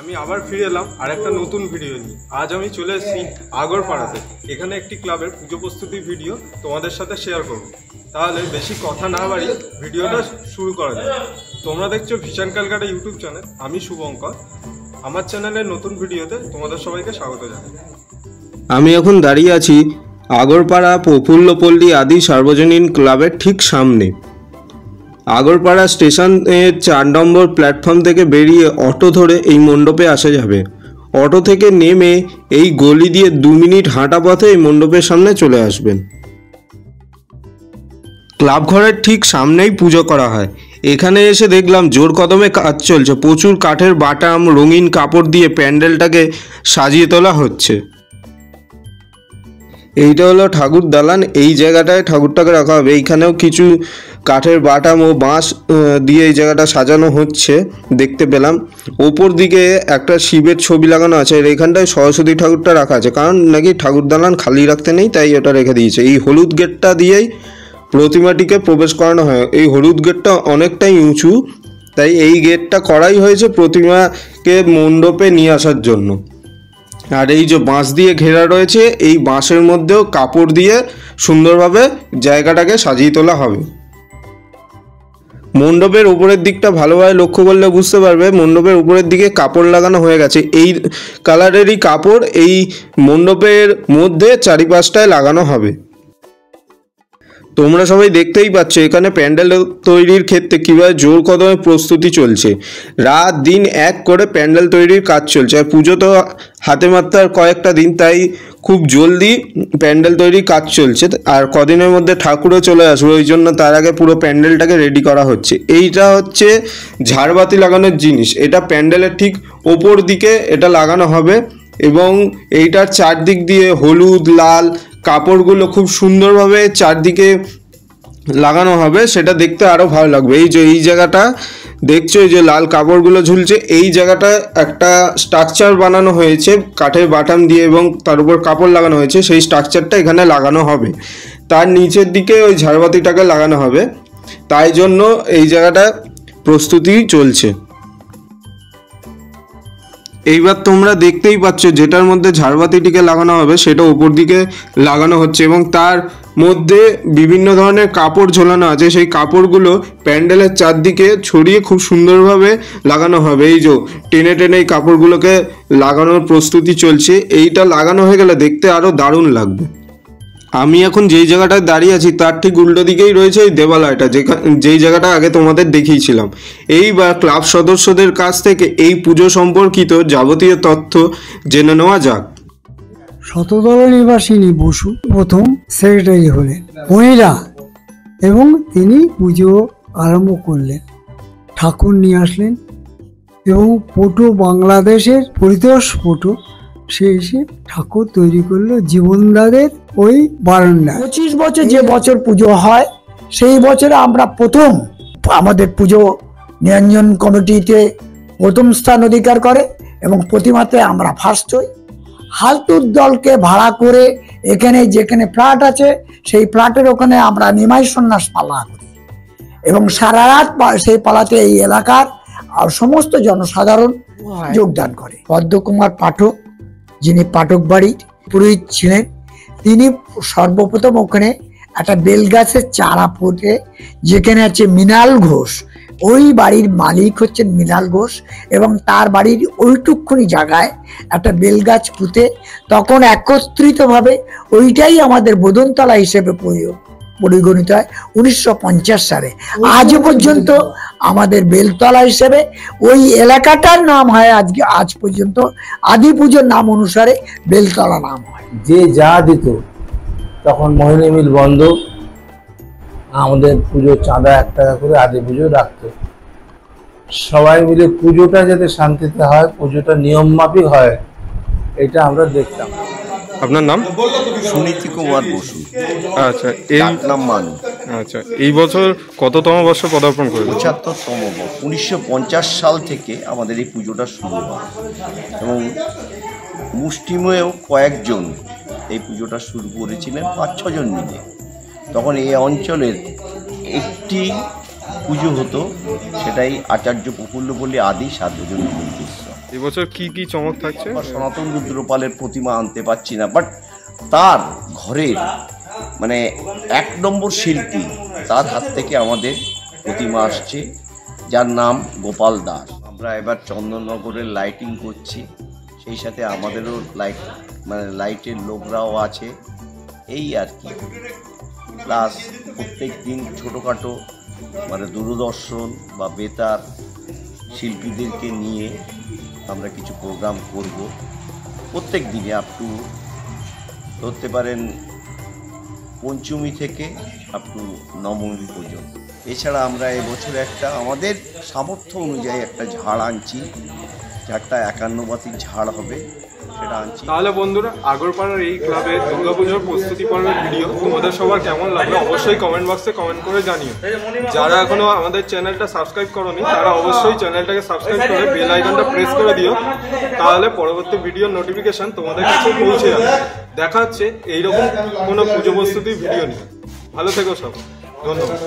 আমি আবার ফিরে এলাম আর একটা নতুন ভিডিও নিয়ে। আজ আমি চলে এসেছি আগরপাড়াতে। এখানে একটি ক্লাবের পুজো প্রস্তুতি ভিডিও তোমাদের সাথে শেয়ার করব। তাহলে বেশি কথা না বাড়িয়ে ভিডিওটা শুরু করা যাক। তোমরা দেখছো ভিশন ক্যালকাটা ইউটিউব চ্যানেল। আমি শুভঙ্কর। আমার চ্যানেলের নতুন ভিডিওতে তোমাদের সবাইকে স্বাগত জানাই। আমি এখন দাঁড়িয়ে আছি আগরপাড়া প্রফুল্লপল্লী আদি সার্বজনীন ক্লাবের ঠিক সামনে। আগরপাড়া স্টেশনের 4 নম্বর প্ল্যাটফর্ম থেকে বেরিয়ে অটো ধরে এই মণ্ডপে আসা যাবে। অটো থেকে নেমে এই গলি দিয়ে 2 মিনিট হাঁটা পথে এই মণ্ডপের সামনে চলে আসবেন। ক্লাব ঘরের ঠিক সামনেই পুজো করা হয়। এখানে এসে দেখলাম জোর কদমে কাজ চলছে। প্রচুর কাঠের বাটাম, রঙিন কাপড় দিয়ে প্যান্ডেলটাকে সাজিয়ে তোলা হচ্ছে। এইটা হলো ঠাকুর দালান। এই জায়গাটায় ঠাকুরটাকে রাখা হবে। এইখানেও কিছু কাঠের বাটাম ও বাঁশ দিয়ে এই জায়গাটা সাজানো হচ্ছে দেখতে পেলাম। ওপর দিকে একটা শিবের ছবি লাগানো আছে। আর এইখানটায় সরস্বতী ঠাকুরটা রাখা আছে, কারণ নাকি ঠাকুর দালান খালি রাখতে নেই, তাই ওটা রেখে দিয়েছে। এই হলুদ গেটটা দিয়েই প্রতিমাটিকে প্রবেশ করানো হয়। এই হলুদ গেটটা অনেকটাই উঁচু, তাই এই গেটটা করাই হয়েছে প্রতিমাকে মণ্ডপে নিয়ে আসার জন্য। আর এই যে বাঁশ দিয়ে ঘেরা রয়েছে, এই বাঁশের মধ্যেও কাপড় দিয়ে সুন্দরভাবে জায়গাটাকে সাজিয়ে তোলা হবে। মণ্ডপের উপরের দিকটা ভালোভাবে লক্ষ্য করলে বুঝতে পারবে মণ্ডপের উপরের দিকে কাপড় লাগানো হয়ে গেছে। এই কালারেরই কাপড় এই মণ্ডপের মধ্যে চারিপাশটায় লাগানো হবে। তোমরা সবাই দেখতেই পাচ্ছ এখানে প্যান্ডেল তৈরির ক্ষেত্রে কীভাবে জোর কদমে প্রস্তুতি চলছে। রাত দিন এক করে প্যান্ডেল তৈরির কাজ চলছে। আর পুজো তো হাতে মাত্র আর কয়েকটা দিন, তাই খুব জলদি প্যান্ডেল তৈরির কাজ চলছে। আর কদিনের মধ্যে ঠাকুরও চলে আসবে, ওই জন্য তার আগে পুরো প্যান্ডেলটাকে রেডি করা হচ্ছে। এইটা হচ্ছে ঝাড়বাতি লাগানোর জিনিস। এটা প্যান্ডেলের ঠিক ওপর দিকে এটা লাগানো হবে এবং এইটার চারদিক দিয়ে হলুদ লাল কাপড়গুলো খুব সুন্দরভাবে চারদিকে লাগানো হবে, সেটা দেখতে আরও ভালো লাগবে। এই যে এই জায়গাটা দেখছো, এই যে লাল কাপড়গুলো ঝুলছে, এই জায়গাটা একটা স্ট্রাকচার বানানো হয়েছে কাঠের বাটাম দিয়ে এবং তার উপর কাপড় লাগানো হয়েছে। সেই স্ট্রাকচারটা এখানে লাগানো হবে। তার নিচের দিকে ওই ঝাড়বাতিটাকে লাগানো হবে, তাই জন্য এই জায়গাটা প্রস্তুতি চলছে। এইবার তোমরা দেখতেই পাচ্ছ যেটার মধ্যে ঝাড়বাতিটিকে লাগানো হবে সেটা উপর দিকে লাগানো হচ্ছে এবং তার মধ্যে বিভিন্ন ধরনের কাপড় ঝোলানো আছে। সেই কাপড়গুলো প্যান্ডেলের চারদিকে ছড়িয়ে খুব সুন্দরভাবে লাগানো হবে। এই যে টেনে টেনে এই কাপড়গুলোকে লাগানোর প্রস্তুতি চলছে। এইটা লাগানো হয়ে গেলে দেখতে আরও দারুণ লাগবে। আমি এখন যেই জায়গাটায় দাঁড়িয়ে আছি তার ঠিক উল্টো দিকেই রয়েছে এই দেবালয়টা, যেই জায়গাটা আগে তোমাদের দেখিয়েছিলাম। এইবার ক্লাব সদস্যদের কাছ থেকে এই পুজো সম্পর্কিত যাবতীয় তথ্য জেনে নেওয়া যাক। শততলা নিবাসিনী বসু প্রথম সেক্রেটারি হলেন মহিলা এবং তিনি পুজো আরম্ভ করলেন। ঠাকুর নিয়ে আসলেন এবং পটু বাংলাদেশের পরিতোষ পটু সে এসে ঠাকুর তৈরি করলো জীবনদাদের ওই বারান্দায়। 25 বছর যে বছর পুজো হয় সেই বছরে আমরা প্রথম আমাদের পুজো নিরঞ্জন কমিটিতে প্রথম স্থান অধিকার করে এবং প্রতিমাতে আমরা ফার্স্ট হই। হালতুর দলকে ভাড়া করে এখানে যেখানে ফ্ল্যাট আছে সেই ফ্ল্যাটের ওখানে আমরা নিমাই সন্ন্যাস পালা করি এবং সারা রাত সেই পালাতে এই এলাকার আর সমস্ত জনসাধারণ যোগদান করে। পদ্মকুমার পাঠক, যিনি পাঠক বাড়ির পুরোহিত ছিলেন, তিনি সর্বপ্রথম ওখানে একটা বেলগাছের চারা পুঁতে, যেখানে আছে মৃণাল ঘোষ, ওই বাড়ির মালিক হচ্ছেন মৃণাল ঘোষ এবং তার বাড়ির ওইটুকুনি জায়গায় একটা বেলগাছ পুঁতে তখন একত্রিতভাবে ওইটাই আমাদের বোধনতলা হিসেবে পরিগণিত হয় 1950 সালে। আজ পর্যন্ত আমাদের বেলতলা হিসেবে ওই এলাকাটার নাম হয় আজ পর্যন্ত আদি পুজোর নাম অনুসারে বেলতলা নাম হয়। যে যা দিত তখন মোহিনী মিল বন্ধ, আমাদের পুজোর চাঁদা 1 টাকা করে আদি পুজো রাখতো। সবাই মিলে পুজোটা যাতে শান্তিতে হয়, পুজোটা নিয়ম মাফিক হয়, এটা আমরা দেখতাম। আপনার নাম? সুনীতি কুমার বসু। আচ্ছা, নাম মানু। আচ্ছা, এই বছর কততম বর্ষ পদার্পণ করে? 75তম। 1950 সাল থেকে আমাদের এই পুজোটা শুরু হয় এবং মুষ্টিমেয় কয়েকজন এই পুজোটা শুরু করেছিলেন, 5-6 জন মিলে। তখন এই অঞ্চলের একটি পুজো হতো, সেটাই আচার্য প্রফুল্লপল্লী আদি সার্বজনীন মন্দির। এবছর কি কি চমক থাকছে? বা সনাতন রুদ্রপালের প্রতিমা আনতে পারছি না, বাট তার ঘরের মানে 1 নম্বর শিল্পী, তার হাত থেকে আমাদের প্রতিমা আসছে, যার নাম গোপাল দাস। আমরা এবার চন্দননগরের লাইটিং করছি, সেই সাথে আমাদেরও লাইটের লোকরাও আছে, এই আর কি। প্লাস প্রত্যেক দিন ছোটোখাটো দূরদর্শন বা বেতার শিল্পীদেরকে নিয়ে আমরা কিছু প্রোগ্রাম করব প্রত্যেক দিনে, আপ টু ধরতে পারেন পঞ্চমী থেকে আপ টু নবমী পর্যন্ত। এছাড়া আমরা এবছর একটা আমাদের সামর্থ্য অনুযায়ী একটা ঝাড় আনছি, ঝাড়টা 51 বাতির ঝাড় হবে, সেটা আনছি। তাহলে বন্ধুরা, আগরপাড়ার এই ক্লাবের দুর্গাপুজোর প্রস্তুতি পর্বের ভিডিও তোমাদের সবার কেমন লাগলো অবশ্যই কমেন্ট বক্সে কমেন্ট করে জানিও। যারা এখনো আমাদের চ্যানেলটা সাবস্ক্রাইব করোনি তারা অবশ্যই চ্যানেলটাকে সাবস্ক্রাইব করে বেল আইকনটা প্রেস করে দিও, তাহলে পরবর্তী ভিডিওর নোটিফিকেশন তোমাদের কাছে পৌঁছে যাবে। দেখা হচ্ছে এইরকম কোনো পুজো প্রস্তুতির ভিডিও নিয়ে। ভালো থেকো সব, ধন্যবাদ।